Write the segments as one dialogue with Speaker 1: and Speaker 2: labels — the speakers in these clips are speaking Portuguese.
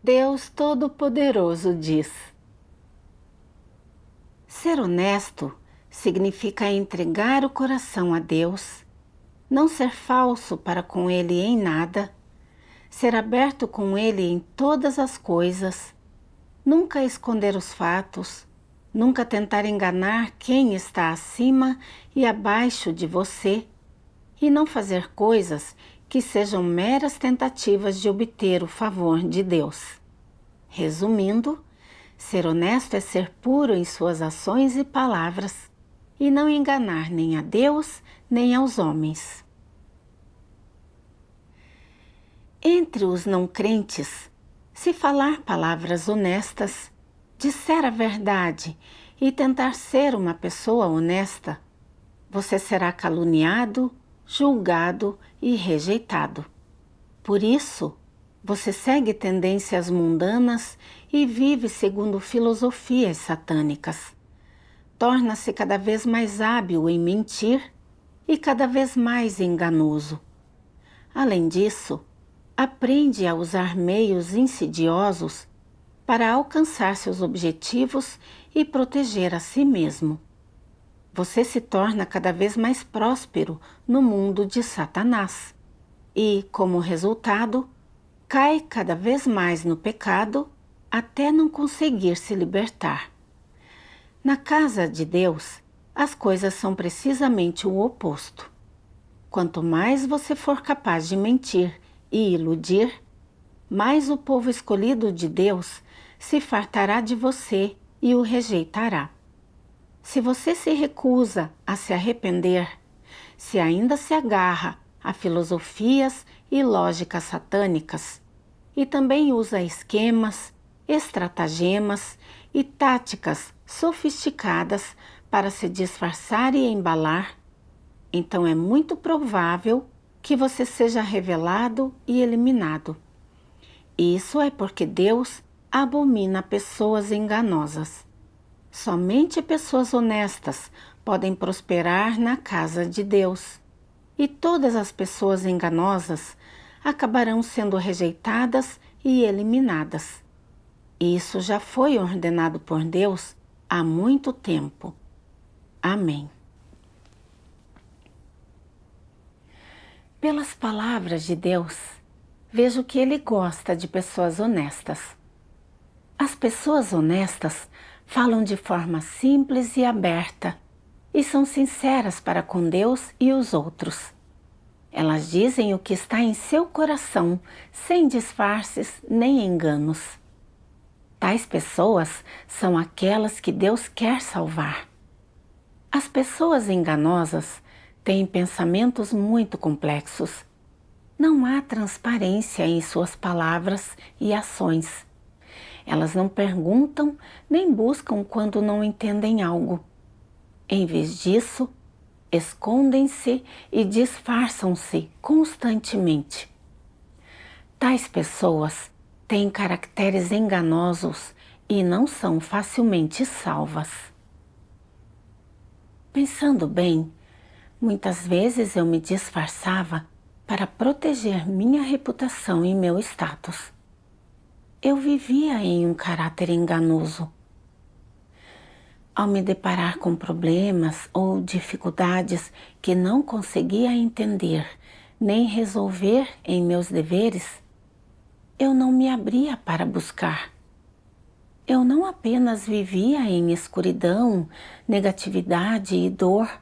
Speaker 1: Deus Todo-Poderoso diz: ser honesto significa entregar o coração a Deus, não ser falso para com Ele em nada, ser aberto com Ele em todas as coisas, nunca esconder os fatos, nunca tentar enganar quem está acima e abaixo de você, e não fazer coisas que sejam meras tentativas de obter o favor de Deus. Resumindo, ser honesto é ser puro em suas ações e palavras, e não enganar nem a Deus nem aos homens. Entre os não crentes, se falar palavras honestas, disser a verdade e tentar ser uma pessoa honesta, você será caluniado, julgado e rejeitado. Por isso, você segue tendências mundanas e vive segundo filosofias satânicas. Torna-se cada vez mais hábil em mentir e cada vez mais enganoso. Além disso, aprende a usar meios insidiosos para alcançar seus objetivos e proteger a si mesmo. Você se torna cada vez mais próspero no mundo de Satanás e, como resultado, cai cada vez mais no pecado até não conseguir se libertar. Na casa de Deus, as coisas são precisamente o oposto. Quanto mais você for capaz de mentir e iludir, mais o povo escolhido de Deus se fartará de você e o rejeitará. Se você se recusa a se arrepender, se ainda se agarra a filosofias e lógicas satânicas, e também usa esquemas, estratagemas e táticas sofisticadas para se disfarçar e embalar, então é muito provável que você seja revelado e eliminado. Isso é porque Deus abomina pessoas enganosas. Somente pessoas honestas podem prosperar na casa de Deus, e todas as pessoas enganosas acabarão sendo rejeitadas e eliminadas. Isso já foi ordenado por Deus há muito tempo. Amém. Pelas palavras de Deus, vejo que Ele gosta de pessoas honestas. As pessoas honestas falam de forma simples e aberta e são sinceras para com Deus e os outros. Elas dizem o que está em seu coração, sem disfarces nem enganos. Tais pessoas são aquelas que Deus quer salvar. As pessoas enganosas têm pensamentos muito complexos. Não há transparência em suas palavras e ações. Elas não perguntam nem buscam quando não entendem algo. Em vez disso, escondem-se e disfarçam-se constantemente. Tais pessoas têm caracteres enganosos e não são facilmente salvas. Pensando bem, muitas vezes eu me disfarçava para proteger minha reputação e meu status. Eu vivia em um caráter enganoso. Ao me deparar com problemas ou dificuldades que não conseguia entender nem resolver em meus deveres, eu não me abria para buscar. Eu não apenas vivia em escuridão, negatividade e dor,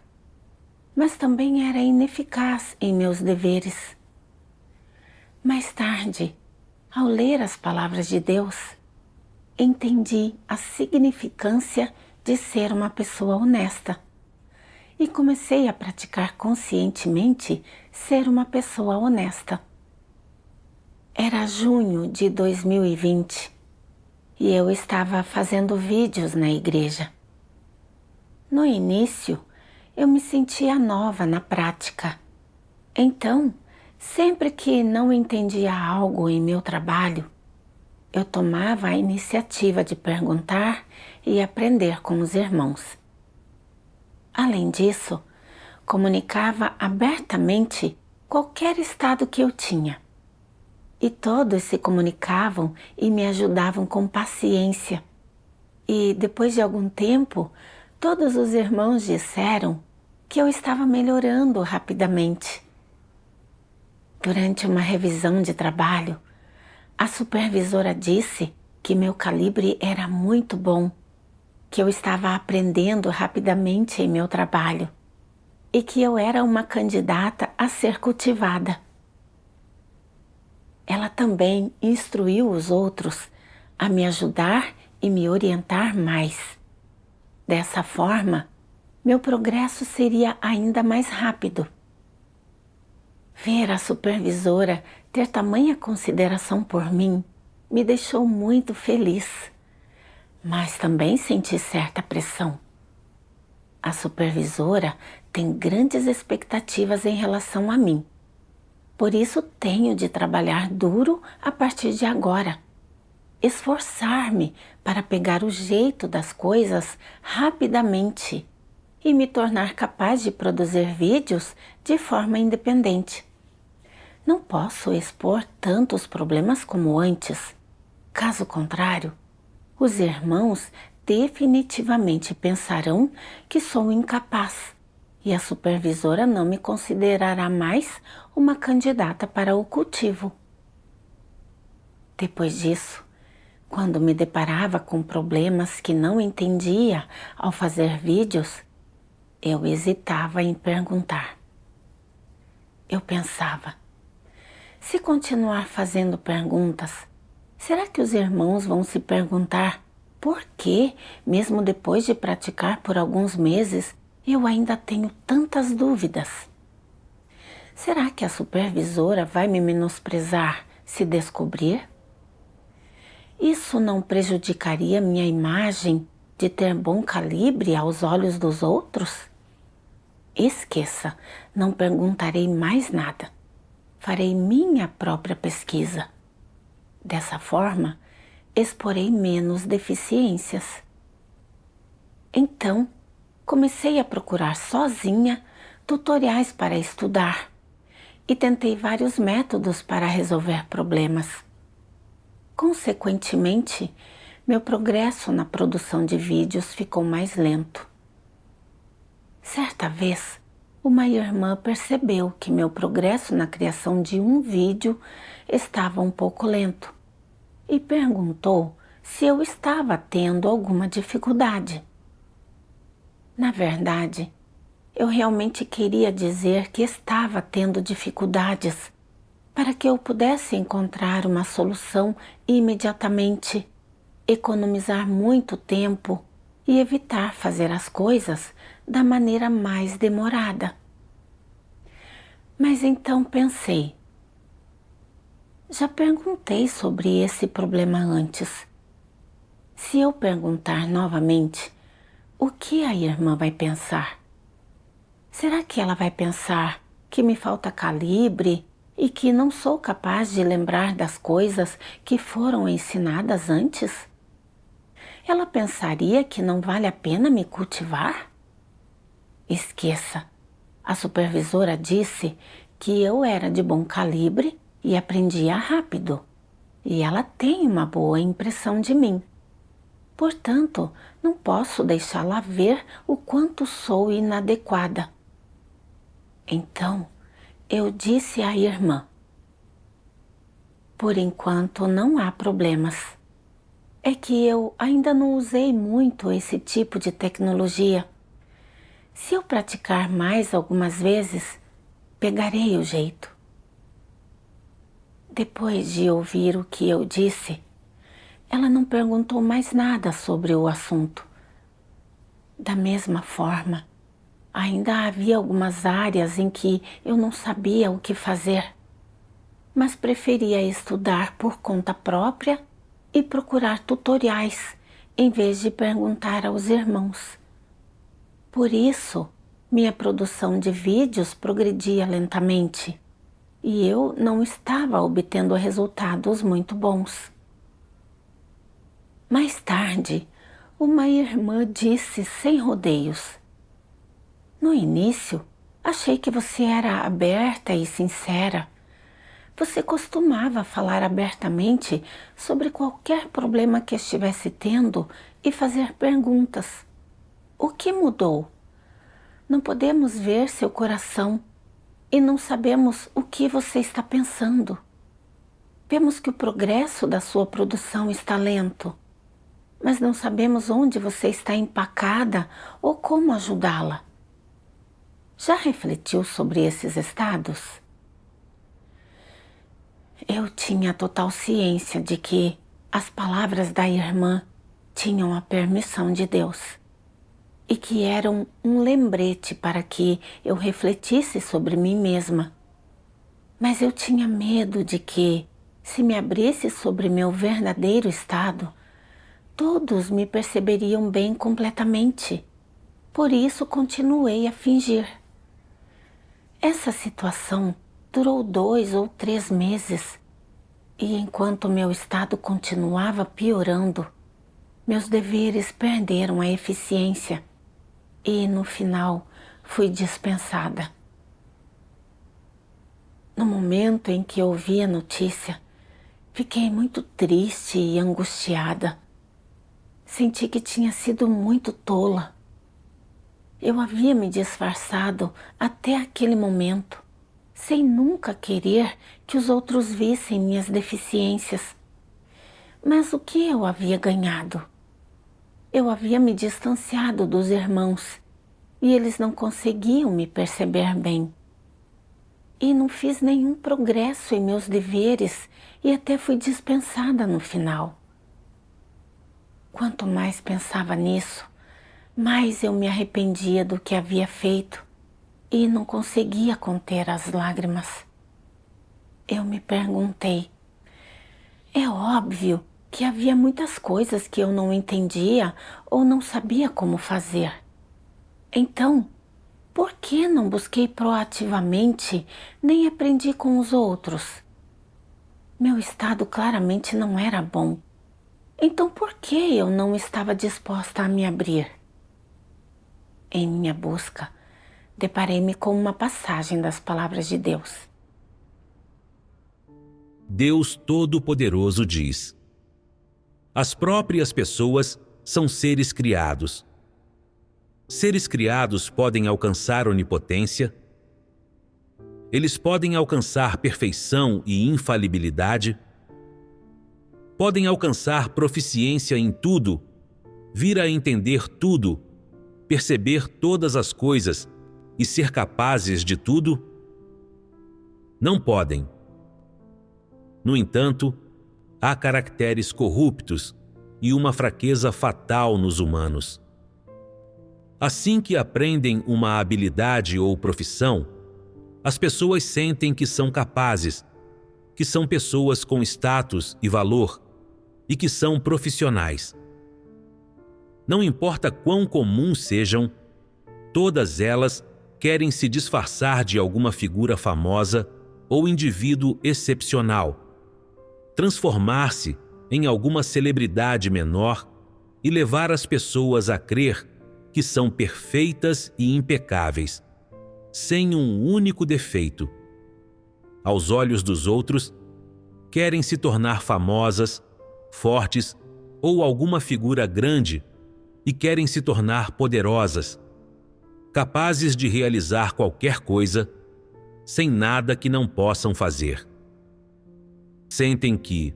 Speaker 1: mas também era ineficaz em meus deveres. Mais tarde, ao ler as palavras de Deus, entendi a significância de ser uma pessoa honesta e comecei a praticar conscientemente ser uma pessoa honesta. Era junho de 2020 e eu estava fazendo vídeos na igreja. No início, eu me sentia nova na prática. Então, sempre que não entendia algo em meu trabalho, eu tomava a iniciativa de perguntar e aprender com os irmãos. Além disso, comunicava abertamente qualquer estado que eu tinha. e todos se comunicavam e me ajudavam com paciência. E depois de algum tempo, todos os irmãos disseram que eu estava melhorando rapidamente. Durante uma revisão de trabalho, a supervisora disse que meu calibre era muito bom, que eu estava aprendendo rapidamente em meu trabalho e que eu era uma candidata a ser cultivada. Ela também instruiu os outros a me ajudar e me orientar mais. Dessa forma, meu progresso seria ainda mais rápido. Ver a supervisora ter tamanha consideração por mim me deixou muito feliz, mas também senti certa pressão. A supervisora tem grandes expectativas em relação a mim. Por isso tenho de trabalhar duro a partir de agora. Esforçar-me para pegar o jeito das coisas rapidamente e me tornar capaz de produzir vídeos de forma independente. Não posso expor tantos problemas como antes. Caso contrário, os irmãos definitivamente pensarão que sou incapaz e a supervisora não me considerará mais uma candidata para o cultivo. Depois disso, quando me deparava com problemas que não entendia ao fazer vídeos, eu hesitava em perguntar. Eu pensava, se continuar fazendo perguntas, será que os irmãos vão se perguntar por que, mesmo depois de praticar por alguns meses, eu ainda tenho tantas dúvidas? Será que a supervisora vai me menosprezar se descobrir? Isso não prejudicaria minha imagem de ter bom calibre aos olhos dos outros? Esqueça, não perguntarei mais nada. Farei minha própria pesquisa. Dessa forma, exporei menos deficiências. Então, comecei a procurar sozinha tutoriais para estudar e tentei vários métodos para resolver problemas. Consequentemente, meu progresso na produção de vídeos ficou mais lento. Certa vez, uma irmã percebeu que meu progresso na criação de um vídeo estava um pouco lento e perguntou se eu estava tendo alguma dificuldade. Na verdade, eu realmente queria dizer que estava tendo dificuldades para que eu pudesse encontrar uma solução imediatamente, economizar muito tempo e evitar fazer as coisas da maneira mais demorada. Mas então pensei, já perguntei sobre esse problema antes. Se eu perguntar novamente, o que a irmã vai pensar? Será que ela vai pensar que me falta calibre e que não sou capaz de lembrar das coisas que foram ensinadas antes? Ela pensaria que não vale a pena me cultivar? Esqueça, a supervisora disse que eu era de bom calibre e aprendia rápido, e ela tem uma boa impressão de mim. Portanto, não posso deixá-la ver o quanto sou inadequada. Então, eu disse à irmã, por enquanto não há problemas. É que eu ainda não usei muito esse tipo de tecnologia. Se eu praticar mais algumas vezes, pegarei o jeito. Depois de ouvir o que eu disse, ela não perguntou mais nada sobre o assunto. Da mesma forma, ainda havia algumas áreas em que eu não sabia o que fazer, mas preferia estudar por conta própria e procurar tutoriais em vez de perguntar aos irmãos. Por isso, minha produção de vídeos progredia lentamente e eu não estava obtendo resultados muito bons. Mais tarde, uma irmã disse sem rodeios, no início, achei que você era aberta e sincera, Você costumava falar abertamente sobre qualquer problema que estivesse tendo e fazer perguntas. O que mudou? Não podemos ver seu coração e não sabemos o que você está pensando. Vemos que o progresso da sua produção está lento, mas não sabemos onde você está empacada ou como ajudá-la. Já refletiu sobre esses estados? Eu tinha total ciência de que as palavras da irmã tinham a permissão de Deus e que eram um lembrete para que eu refletisse sobre mim mesma. Mas eu tinha medo de que, se me abrisse sobre meu verdadeiro estado, todos me perceberiam bem completamente. Por isso continuei a fingir. Essa situação durou 2 ou 3 meses e enquanto meu estado continuava piorando, meus deveres perderam a eficiência e no final fui dispensada. No momento em que ouvi a notícia, fiquei muito triste e angustiada. Senti que tinha sido muito tola. Eu havia me disfarçado até aquele momento, sem nunca querer que os outros vissem minhas deficiências. Mas o que eu havia ganhado? Eu havia me distanciado dos irmãos e eles não conseguiam me perceber bem. E não fiz nenhum progresso em meus deveres e até fui dispensada no final. Quanto mais pensava nisso, mais eu me arrependia do que havia feito e não conseguia conter as lágrimas. Eu me perguntei, é óbvio que havia muitas coisas que eu não entendia ou não sabia como fazer. Então, por que não busquei proativamente nem aprendi com os outros? Meu estado claramente não era bom. Então por que eu não estava disposta a me abrir? Em minha busca, deparei-me com uma passagem das palavras de Deus.
Speaker 2: Deus Todo-Poderoso diz: as próprias pessoas são seres criados. Seres criados podem alcançar onipotência, eles podem alcançar perfeição e infalibilidade, podem alcançar proficiência em tudo, vir a entender tudo, perceber todas as coisas e ser capazes de tudo? Não podem. No entanto, há caracteres corruptos e uma fraqueza fatal nos humanos. Assim que aprendem uma habilidade ou profissão, as pessoas sentem que são capazes, que são pessoas com status e valor e que são profissionais. Não importa quão comuns sejam, todas elas querem se disfarçar de alguma figura famosa ou indivíduo excepcional, transformar-se em alguma celebridade menor e levar as pessoas a crer que são perfeitas e impecáveis, sem um único defeito. Aos olhos dos outros, querem se tornar famosas, fortes ou alguma figura grande e querem se tornar poderosas, capazes de realizar qualquer coisa, sem nada que não possam fazer. Sentem que,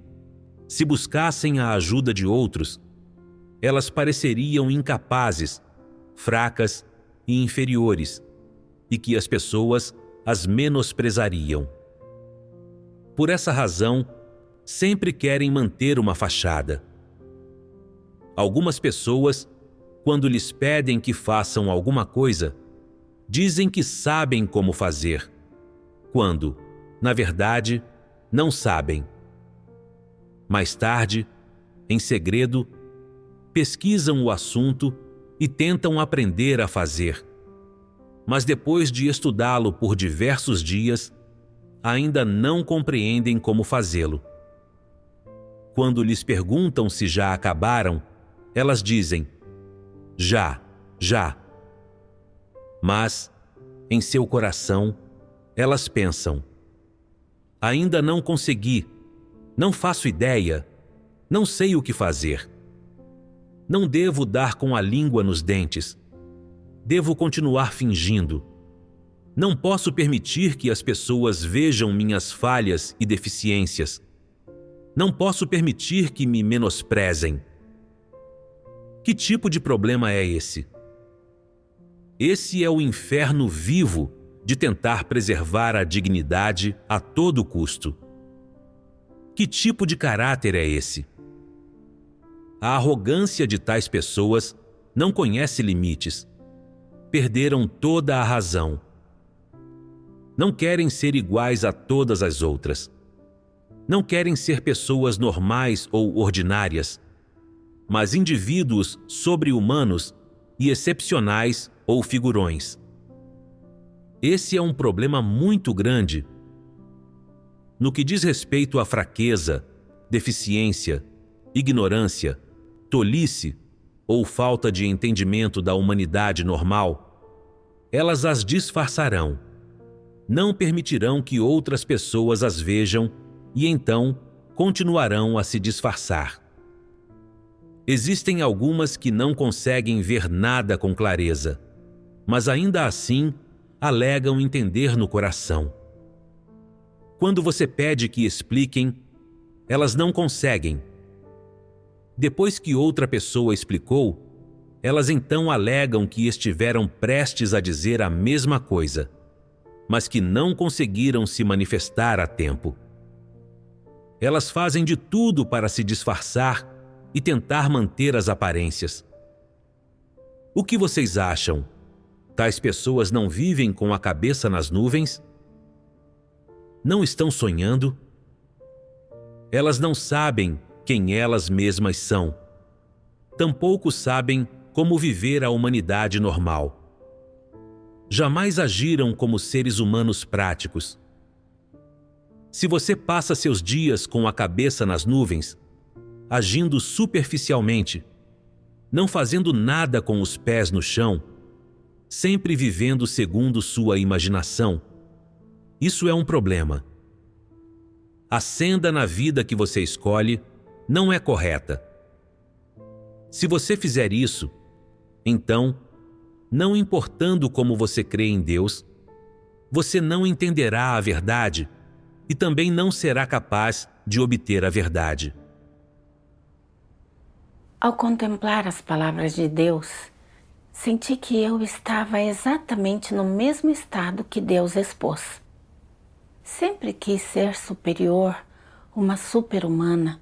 Speaker 2: se buscassem a ajuda de outros, elas pareceriam incapazes, fracas e inferiores, e que as pessoas as menosprezariam. Por essa razão, sempre querem manter uma fachada. Algumas pessoas, quando lhes pedem que façam alguma coisa, dizem que sabem como fazer, quando, na verdade, não sabem. Mais tarde, em segredo, pesquisam o assunto e tentam aprender a fazer. Mas depois de estudá-lo por diversos dias, ainda não compreendem como fazê-lo. Quando lhes perguntam se já acabaram, elas dizem: já. Mas, em seu coração, elas pensam: Ainda não consegui. Não faço ideia. Não sei o que fazer. Não devo dar com a língua nos dentes. Devo continuar fingindo. Não posso permitir que as pessoas vejam minhas falhas e deficiências. Não posso permitir que me menosprezem. Que tipo de problema é esse? Esse é o inferno vivo de tentar preservar a dignidade a todo custo. Que tipo de caráter é esse? A arrogância de tais pessoas não conhece limites. Perderam toda a razão. Não querem ser iguais a todas as outras. Não querem ser pessoas normais ou ordinárias, mas indivíduos sobre-humanos e excepcionais ou figurões. Esse é um problema muito grande. No que diz respeito à fraqueza, deficiência, ignorância, tolice ou falta de entendimento da humanidade normal, elas as disfarçarão. Não permitirão que outras pessoas as vejam e então continuarão a se disfarçar. Existem algumas que não conseguem ver nada com clareza, mas ainda assim alegam entender no coração. Quando você pede que expliquem, elas não conseguem. Depois que outra pessoa explicou, elas então alegam que estiveram prestes a dizer a mesma coisa, mas que não conseguiram se manifestar a tempo. Elas fazem de tudo para se disfarçar e tentar manter as aparências. O que vocês acham? Tais pessoas não vivem com a cabeça nas nuvens? Não estão sonhando? Elas não sabem quem elas mesmas são. Tampouco sabem como viver a humanidade normal. Jamais agiram como seres humanos práticos. Se você passa seus dias com a cabeça nas nuvens, agindo superficialmente, não fazendo nada com os pés no chão, sempre vivendo segundo sua imaginação, isso é um problema. A senda na vida que você escolhe não é correta. Se você fizer isso, então, não importando como você crê em Deus, você não entenderá a verdade e também não será capaz de obter a verdade.
Speaker 1: Ao contemplar as palavras de Deus, senti que eu estava exatamente no mesmo estado que Deus expôs. Sempre quis ser superior, uma super-humana.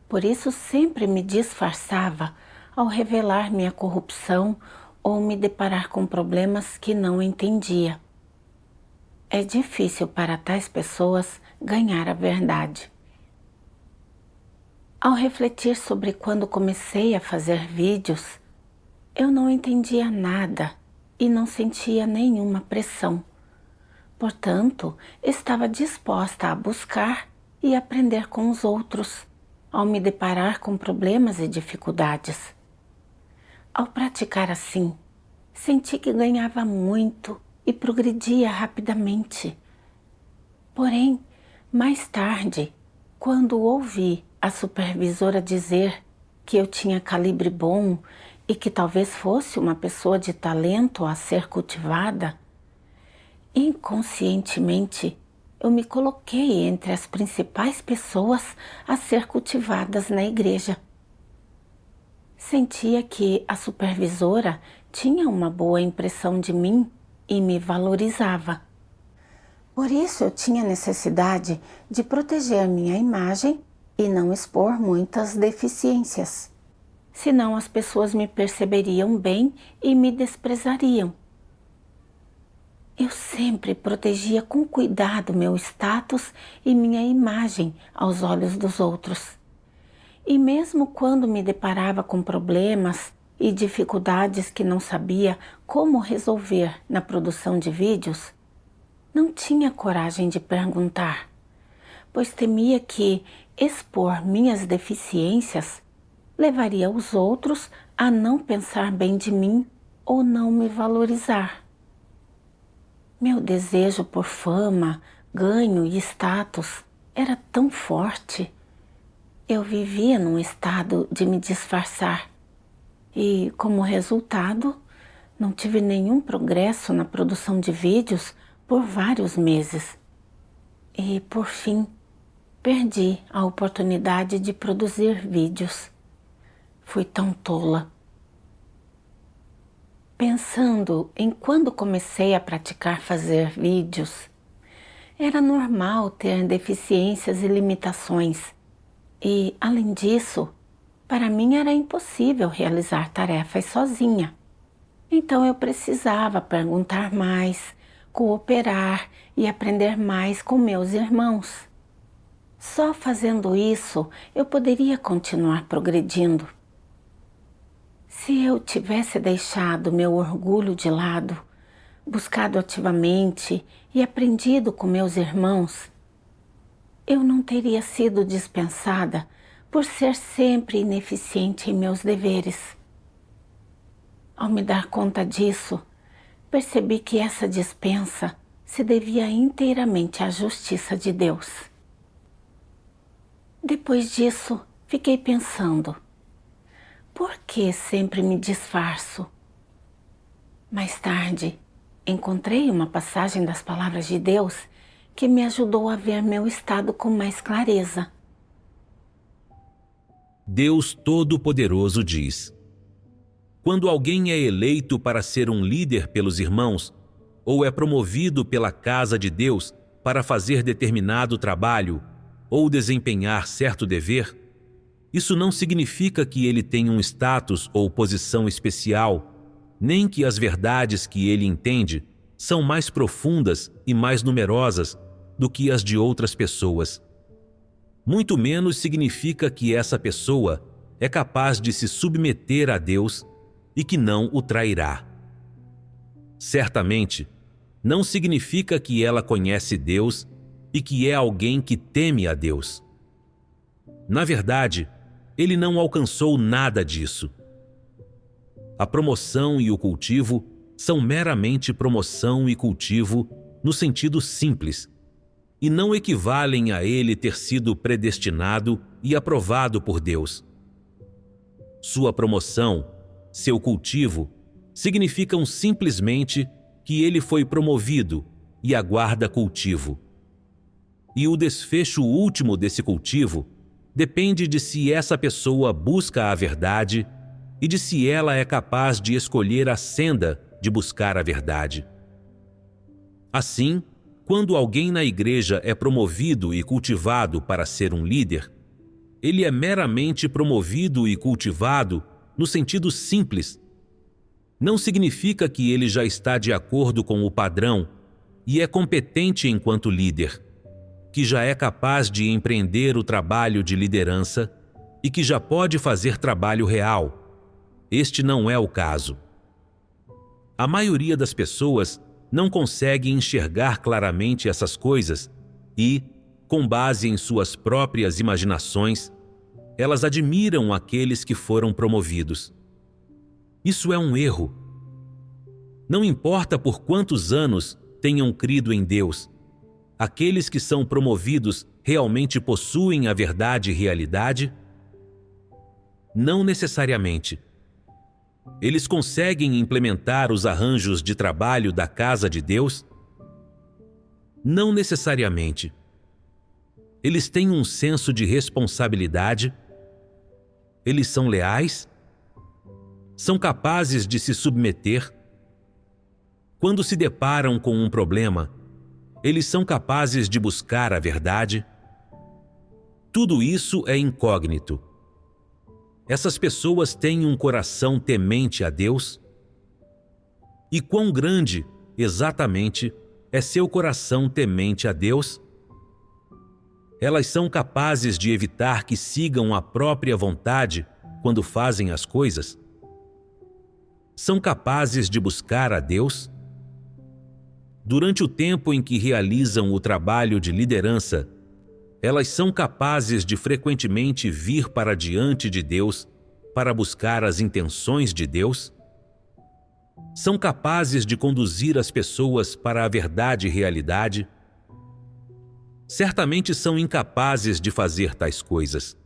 Speaker 1: Por isso sempre me disfarçava ao revelar minha corrupção ou me deparar com problemas que não entendia. É difícil para tais pessoas ganhar a verdade. Ao refletir sobre quando comecei a fazer vídeos, eu não entendia nada e não sentia nenhuma pressão. Portanto, estava disposta a buscar e aprender com os outros, ao me deparar com problemas e dificuldades. Ao praticar assim, senti que ganhava muito e progredia rapidamente. Porém, mais tarde, quando ouvi a supervisora dizer que eu tinha calibre bom e que talvez fosse uma pessoa de talento a ser cultivada, inconscientemente eu me coloquei entre as principais pessoas a ser cultivadas na igreja. Sentia que a supervisora tinha uma boa impressão de mim e me valorizava. Por isso eu tinha necessidade de proteger minha imagem e não expor muitas deficiências. Senão as pessoas me perceberiam bem e me desprezariam. Eu sempre protegia com cuidado meu status e minha imagem aos olhos dos outros. E mesmo quando me deparava com problemas e dificuldades que não sabia como resolver na produção de vídeos, não tinha coragem de perguntar, pois temia que expor minhas deficiências levaria os outros a não pensar bem de mim ou não me valorizar. Meu desejo por fama, ganho e status era tão forte. Eu vivia num estado de me disfarçar e, como resultado, não tive nenhum progresso na produção de vídeos por vários meses. E, por fim, perdi a oportunidade de produzir vídeos. Fui tão tola. Pensando em quando comecei a praticar fazer vídeos, era normal ter deficiências e limitações. E, além disso, para mim era impossível realizar tarefas sozinha. Então eu precisava perguntar mais, cooperar e aprender mais com meus irmãos. Só fazendo isso eu poderia continuar progredindo. Se eu tivesse deixado meu orgulho de lado, buscado ativamente e aprendido com meus irmãos, eu não teria sido dispensada por ser sempre ineficiente em meus deveres. Ao me dar conta disso, percebi que essa dispensa se devia inteiramente à justiça de Deus. Depois disso, fiquei pensando, por que sempre me disfarço? Mais tarde, encontrei uma passagem das palavras de Deus que me ajudou a ver meu estado com mais clareza.
Speaker 2: Deus Todo-Poderoso diz: quando alguém é eleito para ser um líder pelos irmãos, ou é promovido pela casa de Deus para fazer determinado trabalho ou desempenhar certo dever, isso não significa que ele tenha um status ou posição especial, nem que as verdades que ele entende são mais profundas e mais numerosas do que as de outras pessoas. Muito menos significa que essa pessoa é capaz de se submeter a Deus e que não o trairá. Certamente, não significa que ela conhece Deus e que é alguém que teme a Deus. Na verdade, ele não alcançou nada disso. A promoção e o cultivo são meramente promoção e cultivo no sentido simples, e não equivalem a ele ter sido predestinado e aprovado por Deus. Sua promoção, seu cultivo, significam simplesmente que ele foi promovido e aguarda cultivo. E o desfecho último desse cultivo depende de se essa pessoa busca a verdade e de se ela é capaz de escolher a senda de buscar a verdade. Assim, quando alguém na igreja é promovido e cultivado para ser um líder, ele é meramente promovido e cultivado no sentido simples. Não significa que ele já está de acordo com o padrão e é competente enquanto líder, que já é capaz de empreender o trabalho de liderança e que já pode fazer trabalho real. Este não é o caso. A maioria das pessoas não consegue enxergar claramente essas coisas e, com base em suas próprias imaginações, elas admiram aqueles que foram promovidos. Isso é um erro. Não importa por quantos anos tenham crido em Deus, aqueles que são promovidos realmente possuem a verdade e realidade? Não necessariamente. Eles conseguem implementar os arranjos de trabalho da casa de Deus? Não necessariamente. Eles têm um senso de responsabilidade? Eles são leais? São capazes de se submeter? Quando se deparam com um problema, eles são capazes de buscar a verdade? Tudo isso é incógnito. Essas pessoas têm um coração temente a Deus? E quão grande, exatamente, é seu coração temente a Deus? Elas são capazes de evitar que sigam a própria vontade quando fazem as coisas? São capazes de buscar a Deus? Durante o tempo em que realizam o trabalho de liderança, elas são capazes de frequentemente vir para diante de Deus para buscar as intenções de Deus? São capazes de conduzir as pessoas para a verdade e realidade? certamente são incapazes de fazer tais coisas.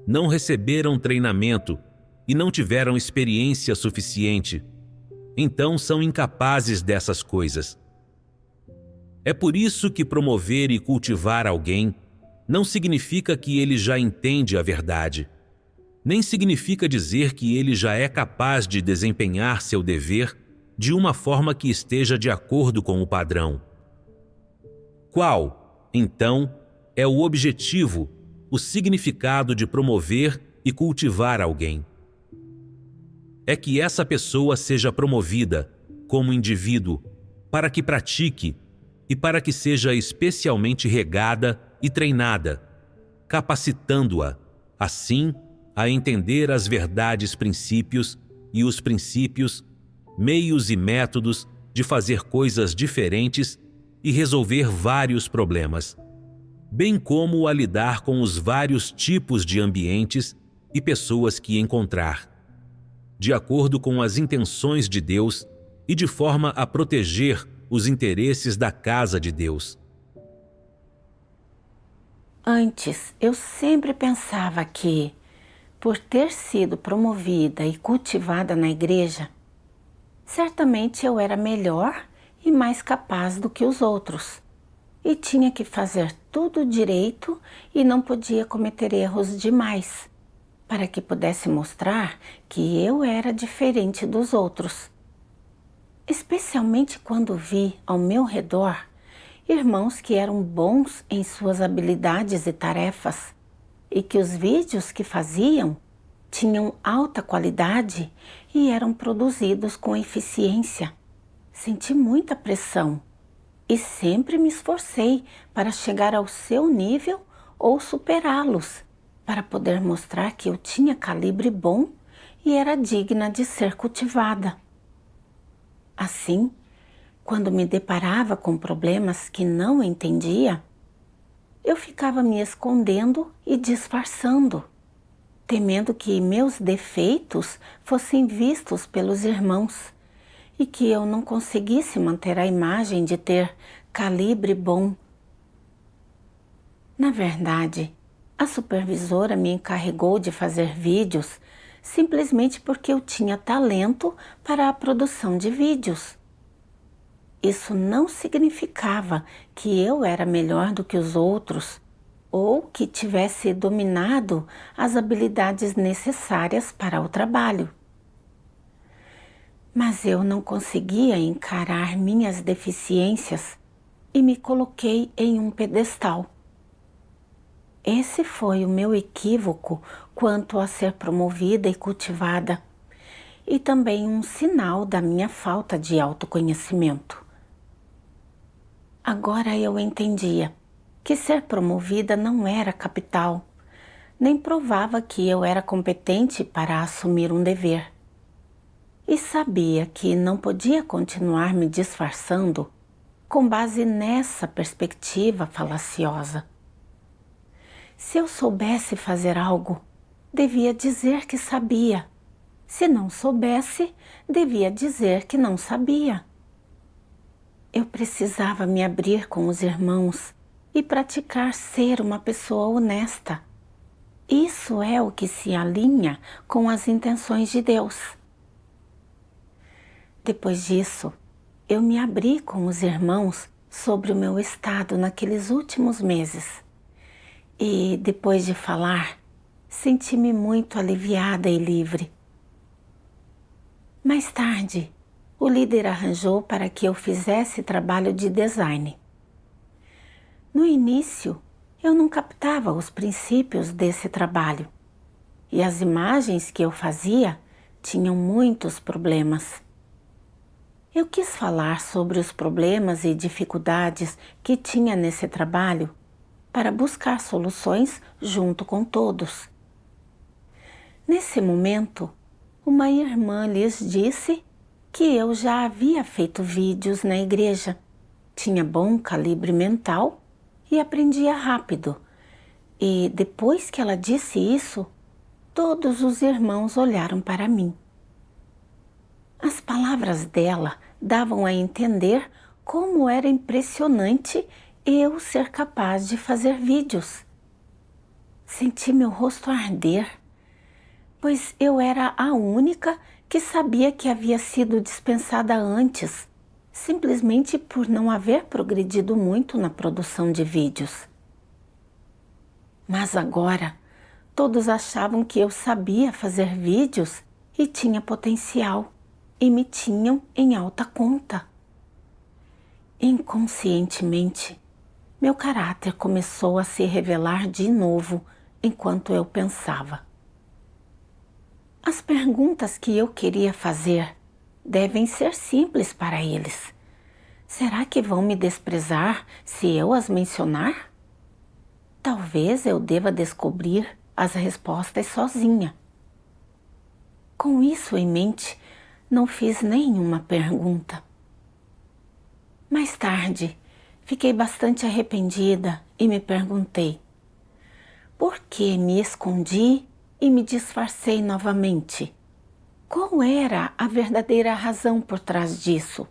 Speaker 2: Não receberam treinamento e não tiveram experiência suficiente, então são incapazes dessas coisas. É por isso que promover e cultivar alguém não significa que ele já entende a verdade, nem significa dizer que ele já é capaz de desempenhar seu dever de uma forma que esteja de acordo com o padrão. Qual, então, é o objetivo, o significado de promover e cultivar alguém? É que essa pessoa seja promovida como indivíduo para que pratique e para que seja especialmente regada e treinada, capacitando-a, assim, a entender as verdades princípios e os princípios, meios e métodos de fazer coisas diferentes e resolver vários problemas, bem como a lidar com os vários tipos de ambientes e pessoas que encontrar, de acordo com as intenções de Deus e de forma a proteger os interesses da casa de Deus.
Speaker 1: Antes, eu sempre pensava que, por ter sido promovida e cultivada na igreja, certamente eu era melhor e mais capaz do que os outros, e tinha que fazer tudo direito e não podia cometer erros demais, para que pudesse mostrar que eu era diferente dos outros. Especialmente quando vi ao meu redor irmãos que eram bons em suas habilidades e tarefas, e que os vídeos que faziam tinham alta qualidade e eram produzidos com eficiência. Senti muita pressão e sempre me esforcei para chegar ao seu nível ou superá-los, para poder mostrar que eu tinha calibre bom e era digna de ser cultivada. Assim, quando me deparava com problemas que não entendia, eu ficava me escondendo e disfarçando, temendo que meus defeitos fossem vistos pelos irmãos e que eu não conseguisse manter a imagem de ter calibre bom. Na verdade, a supervisora me encarregou de fazer vídeos simplesmente porque eu tinha talento para a produção de vídeos. Isso não significava que eu era melhor do que os outros ou que tivesse dominado as habilidades necessárias para o trabalho. Mas eu não conseguia encarar minhas deficiências e me coloquei em um pedestal. Esse foi o meu equívoco quanto a ser promovida e cultivada, e também um sinal da minha falta de autoconhecimento. Agora eu entendia que ser promovida não era capital, nem provava que eu era competente para assumir um dever. E sabia que não podia continuar me disfarçando com base nessa perspectiva falaciosa. Se eu soubesse fazer algo, devia dizer que sabia. Se não soubesse, devia dizer que não sabia. Eu precisava me abrir com os irmãos e praticar ser uma pessoa honesta. Isso é o que se alinha com as intenções de Deus. Depois disso, eu me abri com os irmãos sobre o meu estado naqueles últimos meses. E, depois de falar, senti-me muito aliviada e livre. Mais tarde, o líder arranjou para que eu fizesse trabalho de design. No início, eu não captava os princípios desse trabalho, e as imagens que eu fazia tinham muitos problemas. Eu quis falar sobre os problemas e dificuldades que tinha nesse trabalho para buscar soluções junto com todos. Nesse momento, uma irmã lhes disse que eu já havia feito vídeos na igreja, tinha bom calibre mental e aprendia rápido. E depois que ela disse isso, todos os irmãos olharam para mim. As palavras dela davam a entender como era impressionante eu ser capaz de fazer vídeos. Senti meu rosto arder, pois eu era a única que sabia que havia sido dispensada antes, simplesmente por não haver progredido muito na produção de vídeos. Mas agora, todos achavam que eu sabia fazer vídeos e tinha potencial, e me tinham em alta conta. Inconscientemente, meu caráter começou a se revelar de novo enquanto eu pensava. As perguntas que eu queria fazer devem ser simples para eles. Será que vão me desprezar se eu as mencionar? Talvez eu deva descobrir as respostas sozinha. Com isso em mente, não fiz nenhuma pergunta. Mais tarde, fiquei bastante arrependida e me perguntei: por que me escondi e me disfarcei novamente? Qual era a verdadeira razão por trás disso?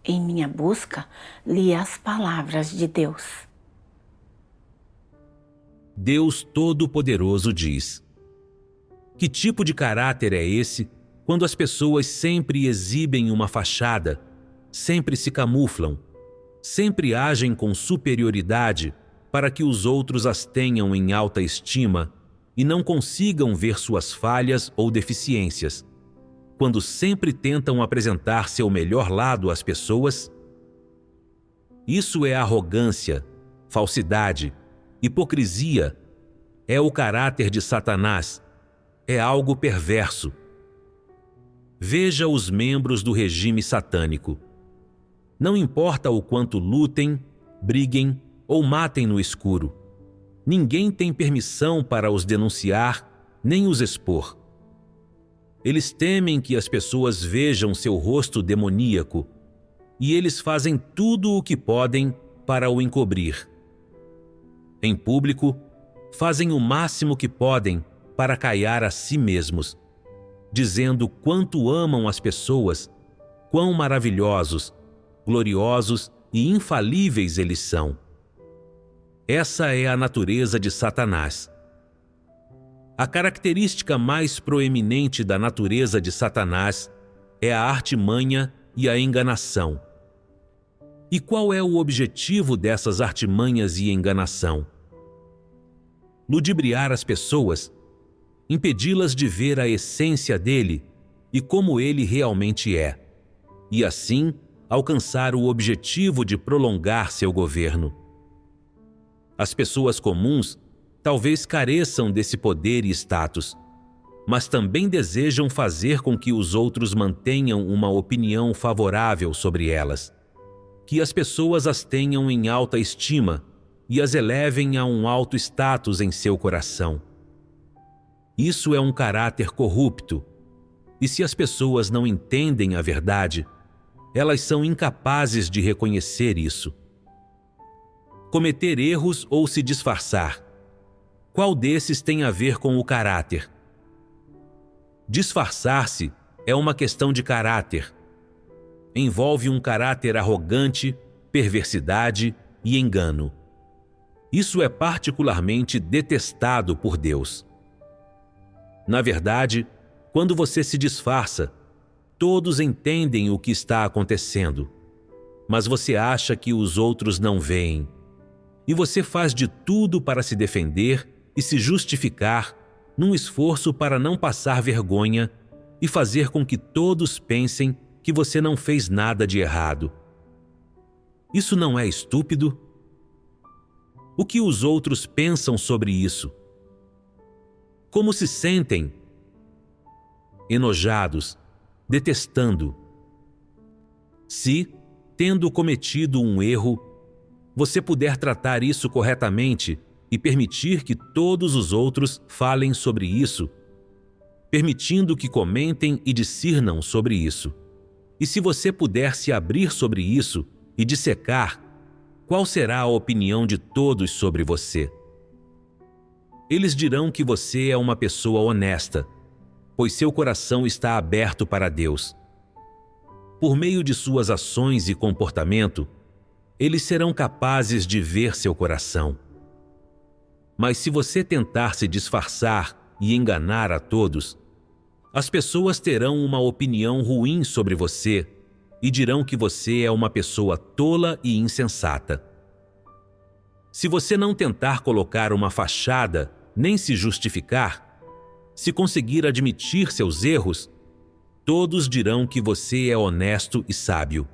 Speaker 1: Em minha busca, li as palavras de Deus.
Speaker 2: Deus Todo-Poderoso diz: que tipo de caráter é esse quando as pessoas sempre exibem uma fachada, sempre se camuflam, sempre agem com superioridade para que os outros as tenham em alta estima e não consigam ver suas falhas ou deficiências, quando sempre tentam apresentar seu melhor lado às pessoas? Isso é arrogância, falsidade, hipocrisia, é o caráter de Satanás, é algo perverso. Veja os membros do regime satânico. Não importa o quanto lutem, briguem ou matem no escuro, ninguém tem permissão para os denunciar nem os expor. Eles temem que as pessoas vejam seu rosto demoníaco e eles fazem tudo o que podem para o encobrir. Em público, fazem o máximo que podem para caiar a si mesmos, dizendo quanto amam as pessoas, quão maravilhosos, gloriosos e infalíveis eles são. Essa é a natureza de Satanás. A característica mais proeminente da natureza de Satanás é a artimanha e a enganação. E qual é o objetivo dessas artimanhas e enganação? Ludibriar as pessoas, impedi-las de ver a essência dele e como ele realmente é, e assim alcançar o objetivo de prolongar seu governo. As pessoas comuns talvez careçam desse poder e status, mas também desejam fazer com que os outros mantenham uma opinião favorável sobre elas, que as pessoas as tenham em alta estima e as elevem a um alto status em seu coração. Isso é um caráter corrupto, e se as pessoas não entendem a verdade, elas são incapazes de reconhecer isso. Cometer erros ou se disfarçar. Qual desses tem a ver com o caráter? Disfarçar-se é uma questão de caráter. Envolve um caráter arrogante, perversidade e engano. Isso é particularmente detestado por Deus. Na verdade, quando você se disfarça, todos entendem o que está acontecendo, mas você acha que os outros não veem. E você faz de tudo para se defender e se justificar num esforço para não passar vergonha e fazer com que todos pensem que você não fez nada de errado. Isso não é estúpido? O que os outros pensam sobre isso? Como se sentem? Enojados, detestando. Se, tendo cometido um erro, você puder tratar isso corretamente e permitir que todos os outros falem sobre isso, permitindo que comentem e discernam sobre isso. E se você puder se abrir sobre isso e dissecar, qual será a opinião de todos sobre você? Eles dirão que você é uma pessoa honesta, pois seu coração está aberto para Deus. Por meio de suas ações e comportamento, eles serão capazes de ver seu coração. Mas se você tentar se disfarçar e enganar a todos, as pessoas terão uma opinião ruim sobre você e dirão que você é uma pessoa tola e insensata. Se você não tentar colocar uma fachada nem se justificar, se conseguir admitir seus erros, todos dirão que você é honesto e sábio.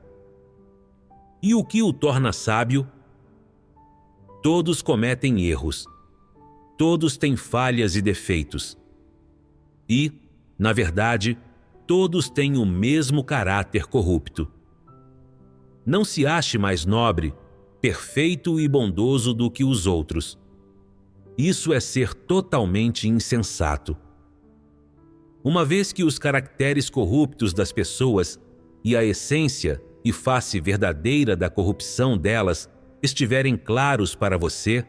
Speaker 2: E o que o torna sábio? Todos cometem erros. Todos têm falhas e defeitos. E, na verdade, todos têm o mesmo caráter corrupto. Não se ache mais nobre, perfeito e bondoso do que os outros. Isso é ser totalmente insensato. Uma vez que os caracteres corruptos das pessoas e a essência e face verdadeira da corrupção delas estiverem claros para você,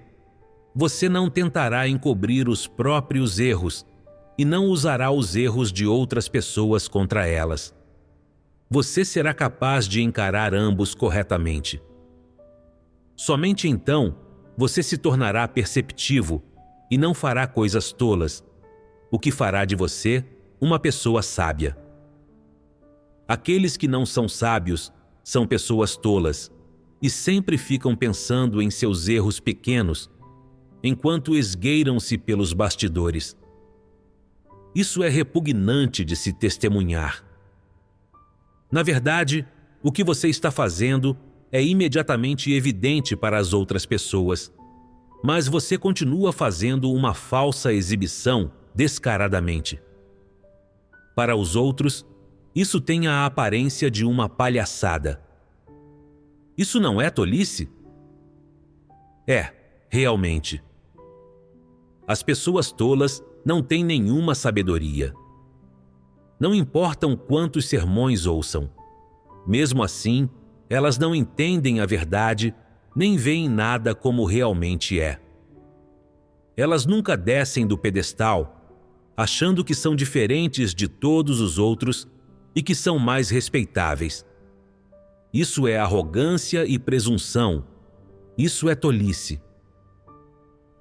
Speaker 2: você não tentará encobrir os próprios erros e não usará os erros de outras pessoas contra elas. Você será capaz de encarar ambos corretamente. Somente então você se tornará perceptivo e não fará coisas tolas, o que fará de você uma pessoa sábia. Aqueles que não são sábios são pessoas tolas e sempre ficam pensando em seus erros pequenos, enquanto esgueiram-se pelos bastidores. Isso é repugnante de se testemunhar. Na verdade, o que você está fazendo é imediatamente evidente para as outras pessoas, mas você continua fazendo uma falsa exibição descaradamente. Para os outros, isso tem a aparência de uma palhaçada. Isso não é tolice? É, realmente. As pessoas tolas não têm nenhuma sabedoria. Não importam quantos sermões ouçam. Mesmo assim, elas não entendem a verdade nem veem nada como realmente é. Elas nunca descem do pedestal, achando que são diferentes de todos os outros e que são mais respeitáveis. Isso é arrogância e presunção. Isso é tolice.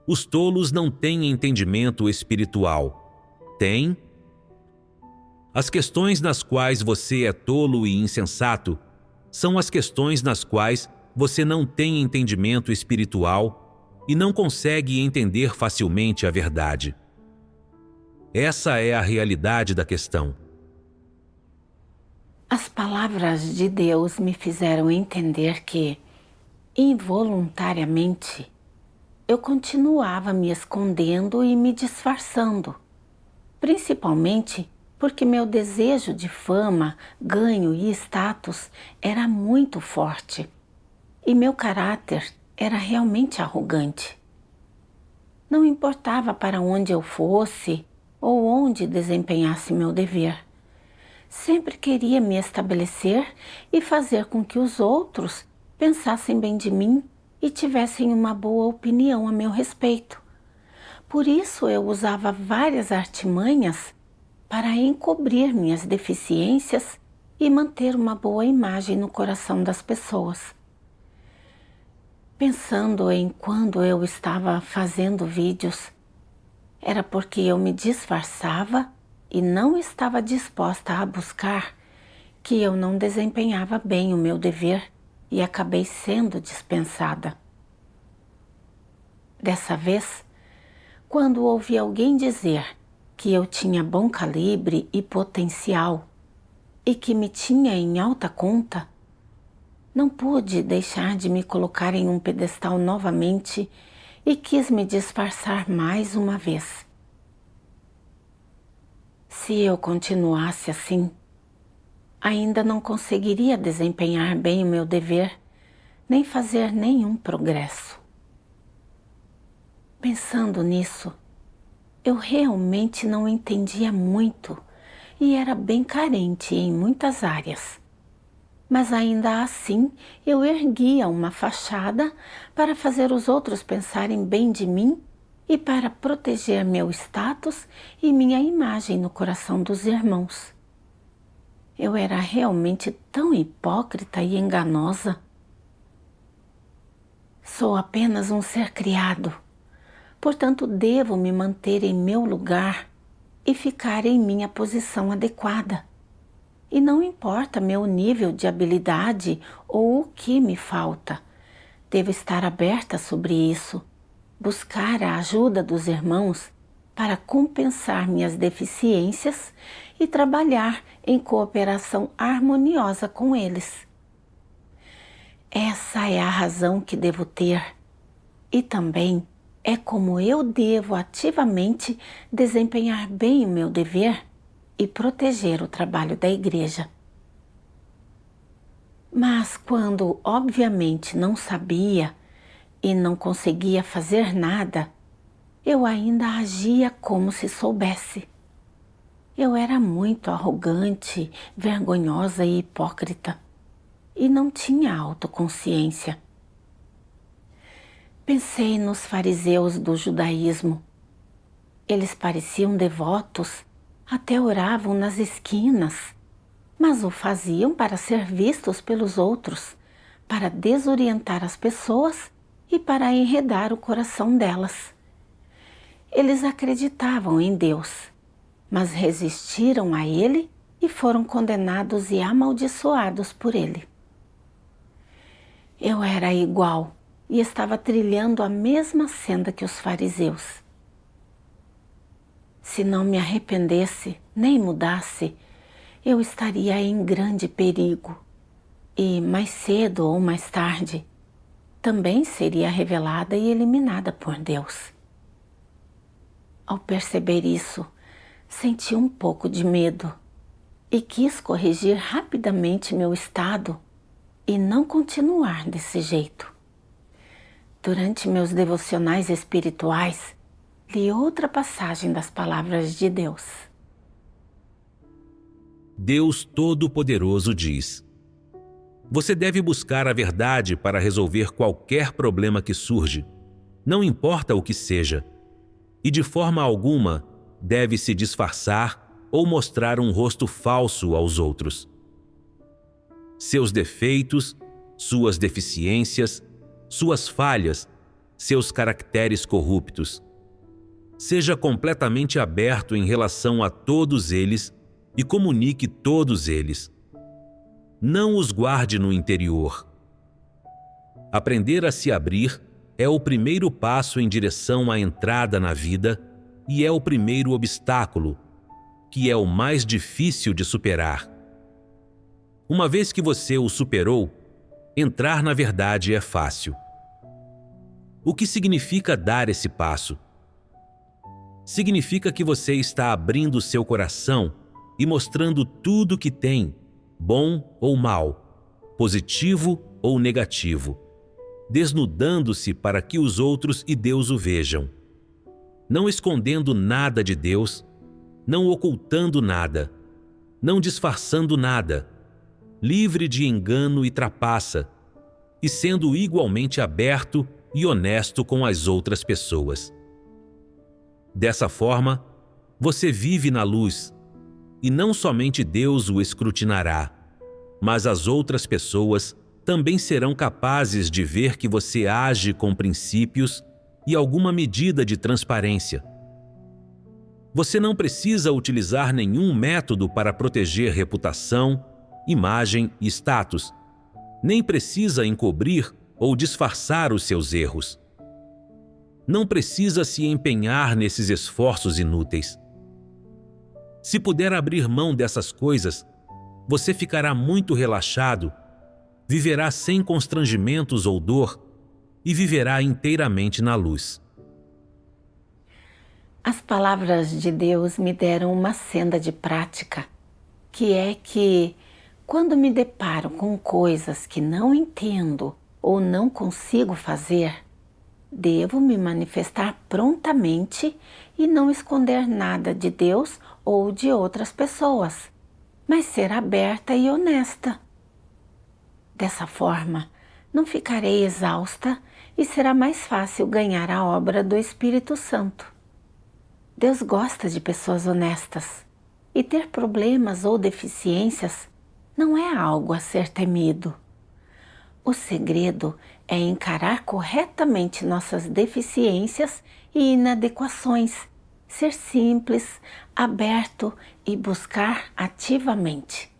Speaker 2: Os tolos não têm entendimento espiritual. Têm? As questões nas quais você é tolo e insensato são as questões nas quais você não tem entendimento espiritual e não consegue entender facilmente a verdade. Essa é a realidade da questão.
Speaker 1: As palavras de Deus me fizeram entender que, involuntariamente, eu continuava me escondendo e me disfarçando, principalmente porque meu desejo de fama, ganho e status era muito forte e meu caráter era realmente arrogante. Não importava para onde eu fosse ou onde desempenhasse meu dever. Sempre queria me estabelecer e fazer com que os outros pensassem bem de mim e tivessem uma boa opinião a meu respeito. Por isso eu usava várias artimanhas para encobrir minhas deficiências e manter uma boa imagem no coração das pessoas. Pensando em quando eu estava fazendo vídeos, era porque eu me disfarçava e não estava disposta a buscar, que eu não desempenhava bem o meu dever e acabei sendo dispensada. Dessa vez, quando ouvi alguém dizer que eu tinha bom calibre e potencial e que me tinha em alta conta, não pude deixar de me colocar em um pedestal novamente e quis me disfarçar mais uma vez. Se eu continuasse assim, ainda não conseguiria desempenhar bem o meu dever, nem fazer nenhum progresso. Pensando nisso, eu realmente não entendia muito e era bem carente em muitas áreas. Mas ainda assim eu erguia uma fachada para fazer os outros pensarem bem de mim e para proteger meu status e minha imagem no coração dos irmãos. Eu era realmente tão hipócrita e enganosa. Sou apenas um ser criado, portanto devo me manter em meu lugar e ficar em minha posição adequada. E não importa meu nível de habilidade ou o que me falta, devo estar aberta sobre isso, buscar a ajuda dos irmãos para compensar minhas deficiências e trabalhar em cooperação harmoniosa com eles. Essa é a razão que devo ter, e também é como eu devo ativamente desempenhar bem o meu dever e proteger o trabalho da igreja. Mas quando obviamente não sabia e não conseguia fazer nada, eu ainda agia como se soubesse. Eu era muito arrogante, vergonhosa e hipócrita, e não tinha autoconsciência. Pensei nos fariseus do judaísmo. Eles pareciam devotos, até oravam nas esquinas, mas o faziam para ser vistos pelos outros, para desorientar as pessoas e para enredar o coração delas. Eles acreditavam em Deus, mas resistiram a Ele e foram condenados e amaldiçoados por Ele. Eu era igual e estava trilhando a mesma senda que os fariseus. Se não me arrependesse nem mudasse, eu estaria em grande perigo e, mais cedo ou mais tarde, também seria revelada e eliminada por Deus. Ao perceber isso, senti um pouco de medo e quis corrigir rapidamente meu estado e não continuar desse jeito. Durante meus devocionais espirituais, li outra passagem das palavras de Deus.
Speaker 2: Deus Todo-Poderoso diz: você deve buscar a verdade para resolver qualquer problema que surge, não importa o que seja, e de forma alguma deve se disfarçar ou mostrar um rosto falso aos outros. Seus defeitos, suas deficiências, suas falhas, seus caracteres corruptos. Seja completamente aberto em relação a todos eles e comunique todos eles. Não os guarde no interior. Aprender a se abrir é o primeiro passo em direção à entrada na vida e é o primeiro obstáculo, que é o mais difícil de superar. Uma vez que você o superou, entrar na verdade é fácil. O que significa dar esse passo? Significa que você está abrindo seu coração e mostrando tudo que tem, bom ou mal, positivo ou negativo, desnudando-se para que os outros e Deus o vejam. Não escondendo nada de Deus, não ocultando nada, não disfarçando nada, livre de engano e trapaça, e sendo igualmente aberto e honesto com as outras pessoas. Dessa forma, você vive na luz, e não somente Deus o escrutinará, mas as outras pessoas também serão capazes de ver que você age com princípios e alguma medida de transparência. Você não precisa utilizar nenhum método para proteger reputação, imagem e status, nem precisa encobrir ou disfarçar os seus erros. Não precisa se empenhar nesses esforços inúteis. Se puder abrir mão dessas coisas, você ficará muito relaxado, viverá sem constrangimentos ou dor e viverá inteiramente na luz.
Speaker 1: As palavras de Deus me deram uma senda de prática, que é que, quando me deparo com coisas que não entendo ou não consigo fazer, devo me manifestar prontamente e não esconder nada de Deus ou de outras pessoas, mas ser aberta e honesta. Dessa forma, não ficarei exausta e será mais fácil ganhar a obra do Espírito Santo. Deus gosta de pessoas honestas, e ter problemas ou deficiências não é algo a ser temido. O segredo é encarar corretamente nossas deficiências e inadequações, ser simples, aberto e buscar ativamente.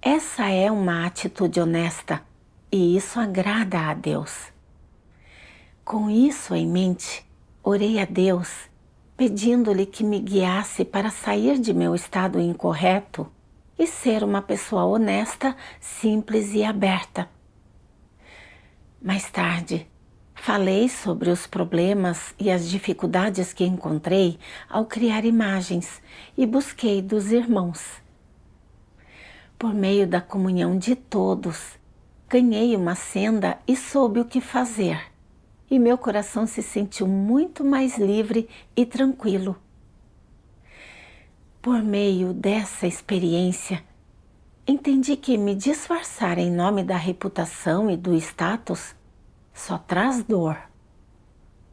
Speaker 1: Essa é uma atitude honesta e isso agrada a Deus. Com isso em mente, orei a Deus, pedindo-lhe que me guiasse para sair de meu estado incorreto e ser uma pessoa honesta, simples e aberta. Mais tarde, falei sobre os problemas e as dificuldades que encontrei ao criar imagens e busquei dos irmãos. Por meio da comunhão de todos, ganhei uma senda e soube o que fazer, e meu coração se sentiu muito mais livre e tranquilo. Por meio dessa experiência, entendi que me disfarçar em nome da reputação e do status só traz dor.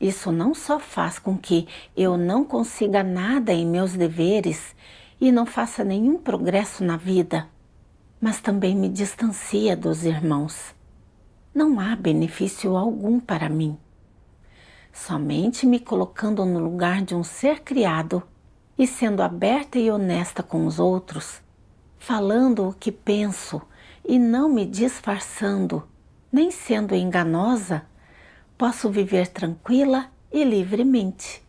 Speaker 1: Isso não só faz com que eu não consiga nada em meus deveres e não faça nenhum progresso na vida, mas também me distancia dos irmãos. Não há benefício algum para mim. Somente me colocando no lugar de um ser criado e sendo aberta e honesta com os outros, falando o que penso e não me disfarçando, nem sendo enganosa, posso viver tranquila e livremente.